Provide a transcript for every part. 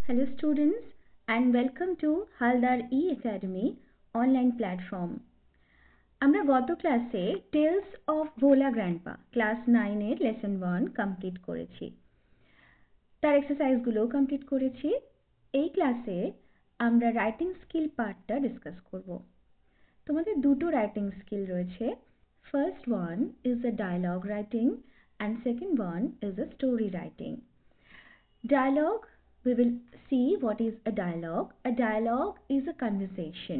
Hello students and welcome to Haldar E-Academy online platform. আমরা গত ক্লাসে Tales of Bhola Grandpa class 9 এর lesson 1 complete করেছি। তার এক্সারসাইজগুলো কমপ্লিট করেছি। এই ক্লাসে আমরা রাইটিং স্কিল পার্টটা ডিসকাস করব। তোমাদের দুটো রাইটিং স্কিল রয়েছে। First one is the dialogue writing and second one is a story writing. Dialogue, we will see what is a dialogue. A dialogue is a conversation.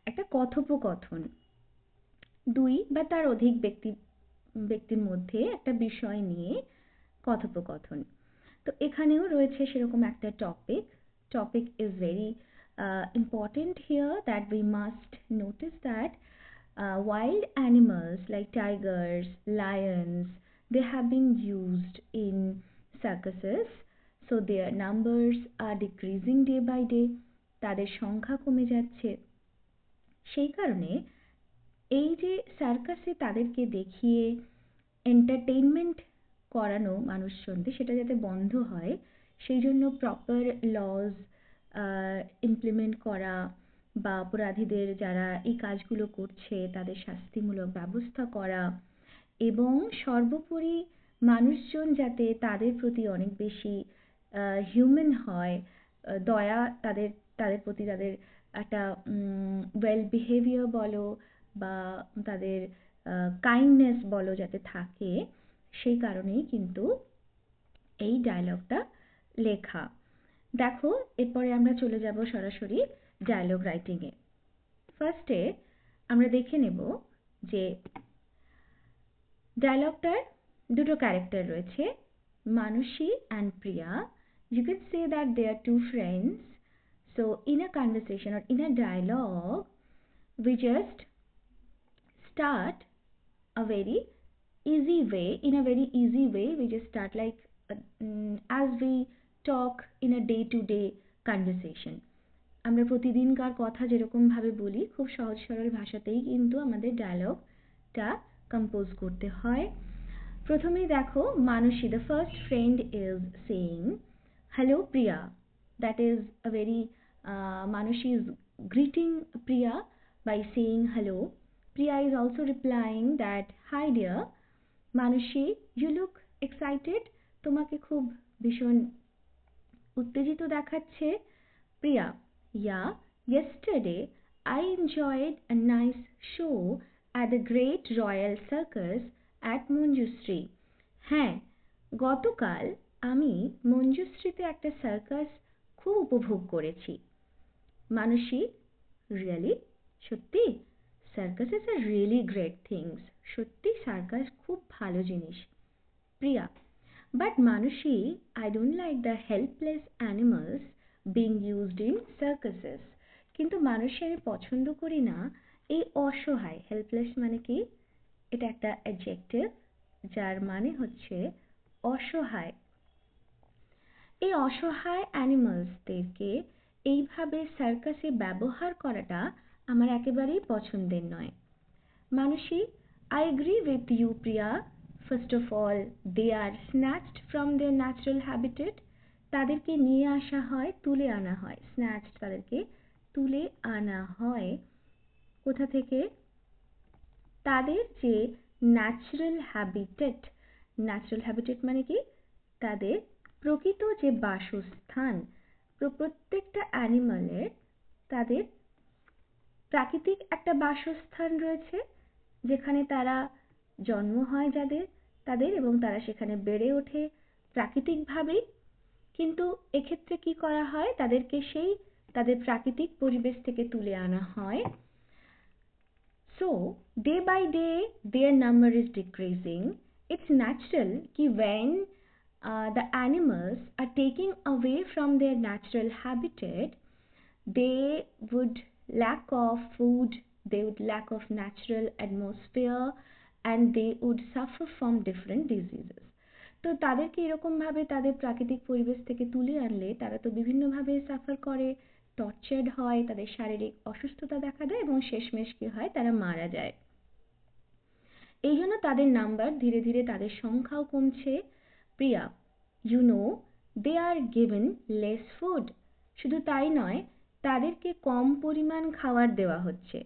একটা কথোপকথন দুই বা তার অধিক ব্যক্তির মধ্যে একটা বিষয় নিয়ে কথোপকথন। তো এখানেও রয়েছে সেরকম একটা topic is very important here that we must notice that wild animals like tigers, lions, they have been used in circuses. So their numbers are decreasing day by day. তাদের সংখ্যা কমে যাচ্ছে। সেই কারণে এই যে সার্কাসে তাদেরকে দেখিয়ে এন্টারটেইনমেন্ট করানো মানুষজনদের সেটা যাতে বন্ধ হয় সেই জন্য প্রপার লজ ইমপ্লিমেন্ট করা বা অপরাধীদের যারা এই কাজগুলো করছে তাদের শাস্তিমূলক ব্যবস্থা করা এবং সর্বোপরি মানুষজন যাতে তাদের প্রতি অনেক বেশি হিউম্যান হয়, দয়া তাদের প্রতি তাদের একটা ওয়েল বিহেভিয়ার বলো বা তাদের কাইন্ডনেস বলো যাতে থাকে, সেই কারণেই কিন্তু এই ডায়লগটা লেখা। দেখো এরপরে আমরা চলে যাব সরাসরি ডায়লগ রাইটিংয়ে। ফার্স্টে আমরা দেখে নেব যে ডায়লগটার দুটো ক্যারেক্টার রয়েছে, মানসী and Priya. You can say that they are two friends. So in a conversation or in a dialogue, we just start a very easy way. In a very easy way, we just start like as we talk in a day-to-day conversation. আমরা প্রতিদিনকার কথা যেরকম ভাবে বলি খুব সহজ সরল ভাষাতেই কিন্তু আমাদের ডায়লগটা কম্পোজ করতে হয়। প্রথমেই দেখো মানসী, the first friend is saying hello Priya. That is a very Manushi is greeting Priya by saying hello. Priya is also replying that hi dear Manushi, you look excited. তোমাকে খুব ভীষণ উত্তেজিত দেখাচ্ছে। Priya, yeah, yesterday I enjoyed a nice show at the Great Royal Circus at Manjushree. হ্যাঁ, গতকাল আমি মঞ্জুশ্রীতে একটা circus খুব উপভোগ করেছি। মানসী, রিয়েলি? সত্যি? Circuses are really great things. সত্যি সার্কাস খুব ভালো জিনিস। Priya, but Manasi, I don't like the helpless animals being used in circuses. কিন্তু মানসী, আমি পছন্দ করি না এই অসহায়, হেল্পলেস মানে কি? এটা একটা অ্যাডজেক্টিভ যার মানে হচ্ছে অসহায়। এই অসহায় অ্যানিমালসদেরকে এইভাবে সার্কাসে ব্যবহার করাটা আমার একেবারেই পছন্দের নয়। মানসী, I agree with you Priya. First of all, they are snatched from their natural habitat. তাদেরকে নিয়ে আসা হয়, তুলে আনা হয়। snatched তাদেরকে তুলে আনা হয় কোথা থেকে? তাদের যে ন্যাচারাল হ্যাবিটেট মানে কি? তাদের প্রকৃত যে বাসস্থান। প্রত্যেকটা অ্যানিমালের তাদের প্রাকৃতিক একটা বাসস্থান রয়েছে যেখানে তারা জন্ম হয় তাদের এবং তারা সেখানে বেড়ে ওঠে প্রাকৃতিকভাবেই। কিন্তু এক্ষেত্রে কি করা হয়? তাদেরকে সেই তাদের প্রাকৃতিক পরিবেশ থেকে তুলে আনা হয়। So day by day their number is decreasing. It's natural ki when the animals are taking away from their natural habitat, they would lack of food, they would lack of natural atmosphere and they would suffer from different diseases. তো তাদেরকে এরকম ভাবে তাদের প্রাকৃতিক পরিবেশ থেকে তুলে আনলে তারা তো বিভিন্ন ভাবে সাফার করে, টর্চার্ড হয়, তাদের শারীরিক অসুস্থতা দেখা দেয় এবং শেষমেশ কি হয়? তারা মারা যায়। এই জন্য তাদের নাম্বার ধীরে ধীরে তাদের সংখ্যাও কমছে। প্রিয়া, you know they are given less food. শুধু তাই নয়, তাদেরকে কম পরিমাণ খাবার দেওয়া হচ্ছে।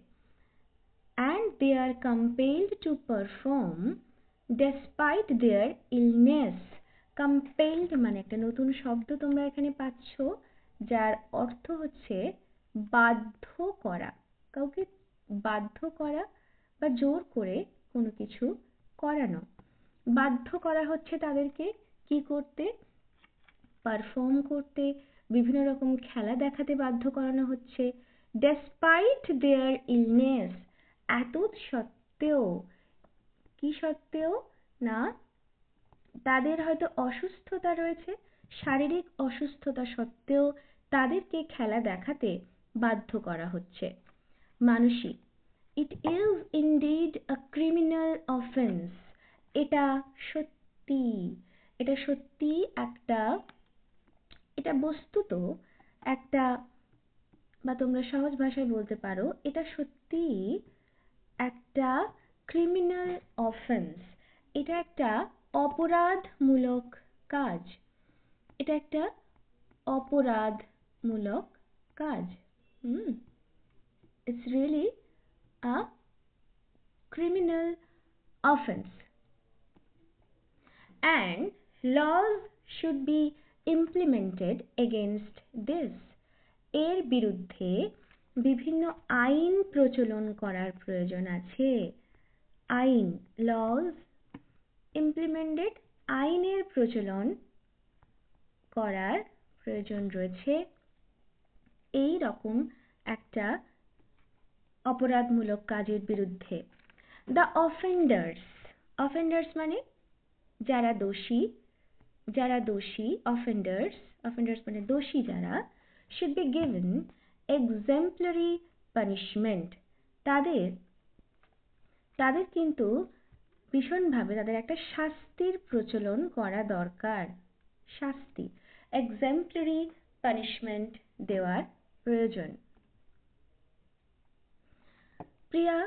And they are compelled to perform despite their illness. Compelled মানে একটা নতুন শব্দ তোমরা এখানে পাচ্ছ, যার অর্থ হচ্ছে বাধ্য করা, কাউকে বাধ্য করা বা জোর করে কোনো কিছু করানো। বাধ্য করা হচ্ছে তাদেরকে কি করতে? পারফর্ম করতে, বিভিন্ন রকম খেলা দেখাতে বাধ্য করানো হচ্ছে। ডেসপাইট দেয়ার ইলনেস, এত সত্ত্বেও, কি সত্ত্বেও না, তাদের হয়তো অসুস্থতা রয়েছে, শারীরিক অসুস্থতা সত্ত্বেও তাদেরকে খেলা দেখাতে বাধ্য করা হচ্ছে। Manasi, it is indeed a criminal offence. এটা সত্যি, এটা সত্যি একটা, এটা বস্তুত একটা, বা তোমরা সহজ ভাষায় বলতে পারো এটা সত্যি একটা ক্রিমিনাল অফেন্স। এটা একটা অপরাধমূলক কাজ, এটা একটা অপরাধমূলক কাজ। It's really a criminal offense. And laws should be implemented against this. এর বিরুদ্ধে বিভিন্ন আইন প্রচলন করার প্রয়োজন আছে। আইন, laws implemented, আইনের প্রচলন করার প্রয়োজন রয়েছে এই রকম একটা অপরাধমূলক কাজের বিরুদ্ধে। The offenders, offenders মানে যারা দোষী, যারা দোষী, offenders, offenders মানে দোষী যারা, should be given exemplary punishment. তাদের কিন্তু ভীষণভাবে তাদের একটা শাস্তির প্রচলন করা দরকার। শাস্তি, exemplary punishment দেওয়ার প্রয়োজন। প্রিয়া,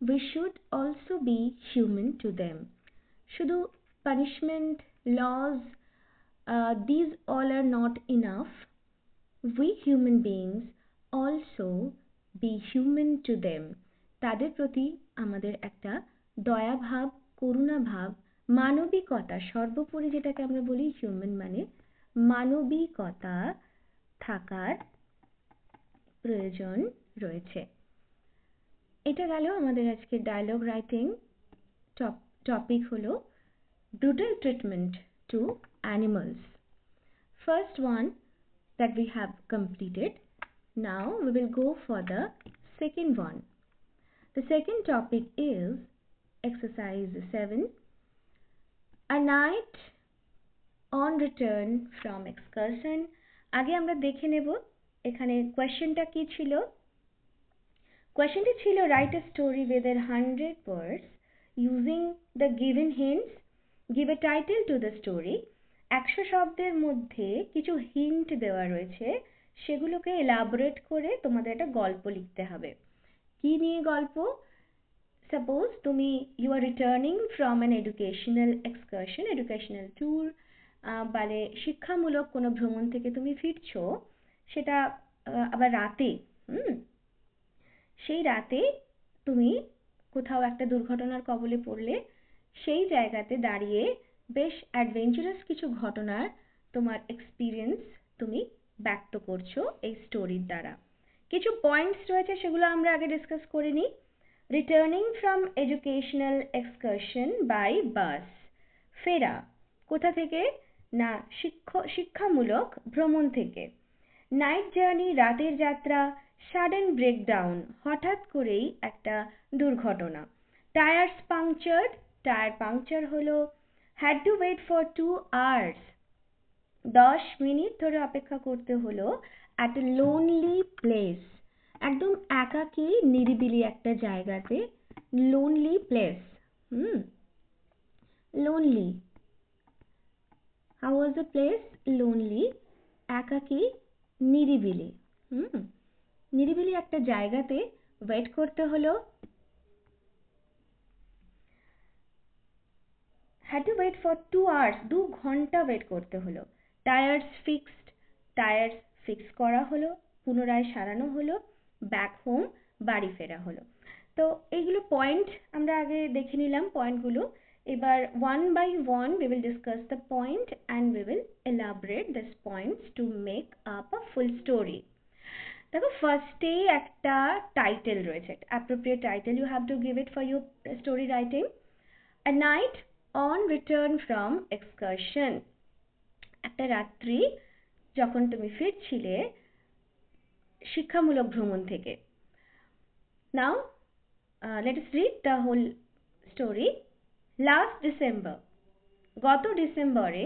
we should also be human to them. শুধু punishment, laws, these all are not enough. We human beings also be human to them. তাদের প্রতি আমাদের একটা দয়া ভাব, করুণা ভাব, মানবিকতা, সর্বোপরি যেটাকে আমরা বলি হিউম্যান মানে মানবিকতা থাকার প্রয়োজন রয়েছে। এটা গেল আমাদের আজকে ডায়লগ রাইটিং টপিক হলো brutal treatment to animals. First one that we have completed. Now we will go for the second one. The second topic is exercise 7, a night on return from excursion. আগে আমরা দেখে নেব এখানে কোয়েশ্চেনটা কি ছিল। কোয়েশ্চেনটি ছিল write a story within 100 words using the given hints. Give a title to the story. 100 শব্দের মধ্যে কিছু হিন্ট দেওয়া রয়েছে, সেগুলোকে এলাবোরেট করে তোমাদের একটা গল্প লিখতে হবে। কি নিয়ে গল্প? সাপোজ তুমি you are returning from an educational excursion, educational tour, মানে শিক্ষামূলক কোনো ভ্রমণ থেকে তুমি ফিরছো, সেটা আবার রাতে। সেই রাতে তুমি কোথাও একটা দুর্ঘটনার কবলে পড়লে, সেই জায়গাতে দাঁড়িয়ে বেশ অ্যাডভেঞ্চারাস কিছু ঘটনার তোমার এক্সপিরিয়েন্স তুমি ব্যক্ত করছো এই স্টোরির দ্বারা। কিছু পয়েন্টস রয়েছে, সেগুলো আমরা আগে ডিসকাস করে নিই। Returning from educational excursion by bus, ফেরা কোথা থেকে? না, শিক্ষামূলক ভ্রমণ থেকে। নাইট জার্নি, রাতের যাত্রা। সাডেন ব্রেকডাউন, হঠাৎ করেই একটা দুর্ঘটনা। টায়ার্স পাংচার্ড, টায়ার পাংচার হলো। Had to wait for 2 hours, 10 minute ধরে অপেক্ষা করতে হলো। অ্যাট এ লোনলি প্লেস, একদম একাকী নিরিবিলি একটা জায়গাতে। Lonely place, lonely, how was the place? Lonely, একাকী নিরিবিলি। নিরিবিলি একটা জায়গাতে ওয়েট করতে হলো। had to wait for 2 hours, 2 ঘন্টা ওয়েট করতে হলো। টায়ার্স ফিক্সড, টায়ার্স ফিক্স করা হলো, পুনরায় সারানো হলো, ব্যাক হোম, বাড়ি ফেরা হলো। তো এইগুলো পয়েন্ট আমরা আগে দেখে নিলাম পয়েন্টগুলো। এবার one by one we will discuss the point and we will elaborate these points to make up a full story. দেখো ফার্স্টেই একটা টাইটেল রয়েছে, appropriate title you have to give it for your story writing. A night on return from excursion. একটা রাত্রি যখন তুমি ফিরছিলে শিক্ষামূলক ভ্রমণ থেকে। Now let us read the whole story. Last December, গত ডিসেম্বরে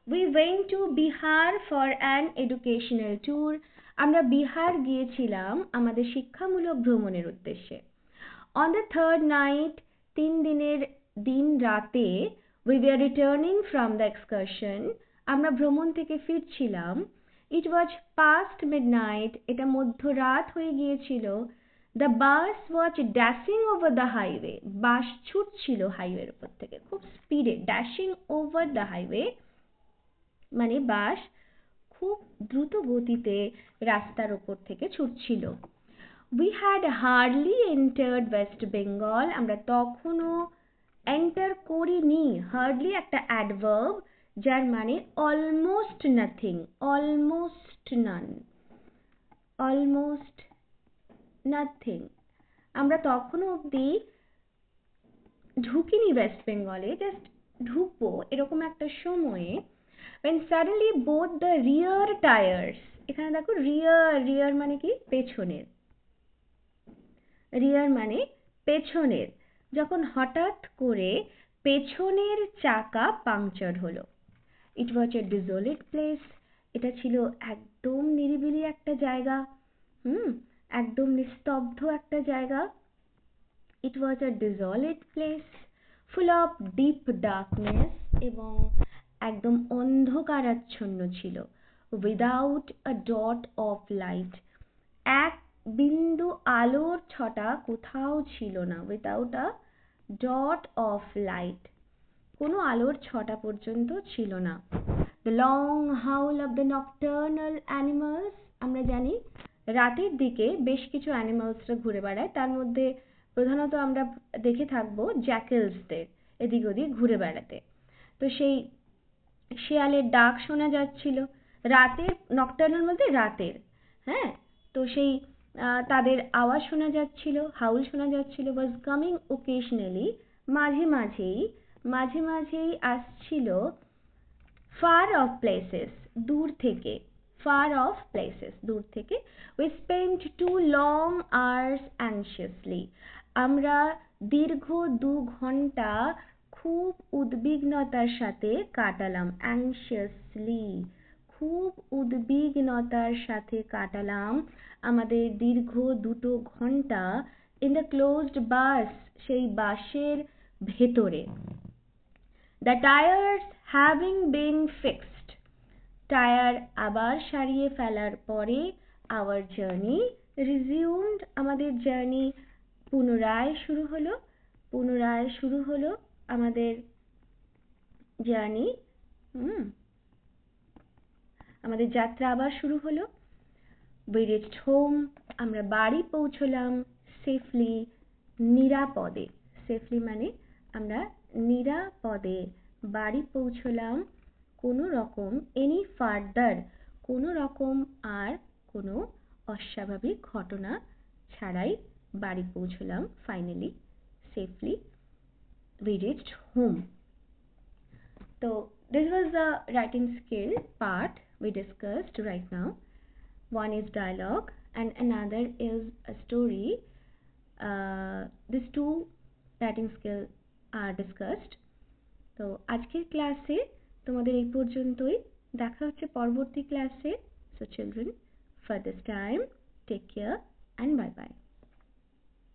we went to Bihar for an educational tour. আমরা বিহার গিয়েছিলাম আমাদের শিক্ষামূলক ভ্রমণের উদ্দেশ্যে। On the third night, 3 দিনের দিন রাতে we were returning from the excursion. আমরা ভ্রমণ থেকে ফিরছিলাম। It was past midnight. এটা মধ্যরাত হয়ে গিয়েছিল। The bus was dashing over the highway. বাস ছুটছিল হাইওয়ের উপর থেকে খুব স্পিডে। Dashing over the highway মানে বাস খুব দ্রুত গতিতে রাস্তার উপর থেকে ছুটছিল। We had hardly entered West Bengal. আমরা তখনও এন্টার করিনি। হার্ডলি একটা অ্যাডভার্ব যার মানে অলমোস্ট নাথিং, অলমোস্ট নান, অলমোস্ট নাথিং। আমরা তখনও অবধি ঢুকিনি ওয়েস্ট বেঙ্গলে, জাস্ট ঢুকবো এরকম একটা সময়ে when suddenly both the rear tires, এখানে দেখো রিয়ার মানে কি পেছনের, রিয়ার মানে পেছনের, যখন হঠাৎ করে পেছনের চাকা পাংচার হলো। It was a desolate place. এটা ছিল একদম নিরিবিলি একটা জায়গা, একদম নিস্তব্ধ একটা জায়গা। It was a desolate place full of deep darkness এবং একদম অন্ধকারাচ্ছন্ন ছিল। Without a dot of light, এক বিন্দু আলোর ছটা কোথাও ছিল না। Without a dot of light, কোনো আলোর ছটা পর্যন্ত ছিল না। The long howl of the nocturnal animals, আমরা জানি রাতের দিকে বেশ কিছু অ্যানিমালসরা ঘুরে বেড়ায়, তার মধ্যে প্রধানত আমরা দেখে থাকবো জ্যাকেলসদের এদিক ওদিক ঘুরে বেড়াতে। তো সেই শেয়ালের ডাক শোনা যাচ্ছিল রাতের, নকটার্নাল বলতে রাতের, হ্যাঁ, তো সেই তাদের আওয়াজ শোনা যাচ্ছিল, হাউল শোনা যাচ্ছিল। was coming occasionally, মাঝে মাঝেই আসছিল far off places, দূর থেকে, far off places, দূর থেকে। we spent 2 long hours anxiously, আমরা দীর্ঘ 2 ঘন্টা খুব উদ্বিগ্নতার সাথে কাটালাম। anxiously, খুব উদ্বিগ্নতার সাথে কাটালাম আমাদের দীর্ঘ 2 ঘন্টা in the closed bus, সেই বাসের ভেতরে। The tires having been fixed, tyre আবার সারিয়ে ফেলার পরে our journey resumed, আমাদের জার্নি পুনরায় শুরু হলো আমাদের জার্নি, আমাদের যাত্রা আবার শুরু হলো। We reached home, আমরা বাড়ি পৌঁছলাম safely, নিরাপদে। safely মানে আমরা নিরাপদে বাড়ি পৌঁছলাম কোনো রকম any further, কোনো রকম আর কোনো অস্বাভাবিক ঘটনা ছাড়াই বাড়ি পৌঁছলাম finally, safely we reached home. So this was the writing skill part we discussed right now. One is dialogue and another is a story. These 2 writing skills are discussed. তো আজকের ক্লাসে তোমাদের এই পর্যন্তই, দেখা হচ্ছে পরবর্তী ক্লাসে। So children, for this time, take care and bye bye.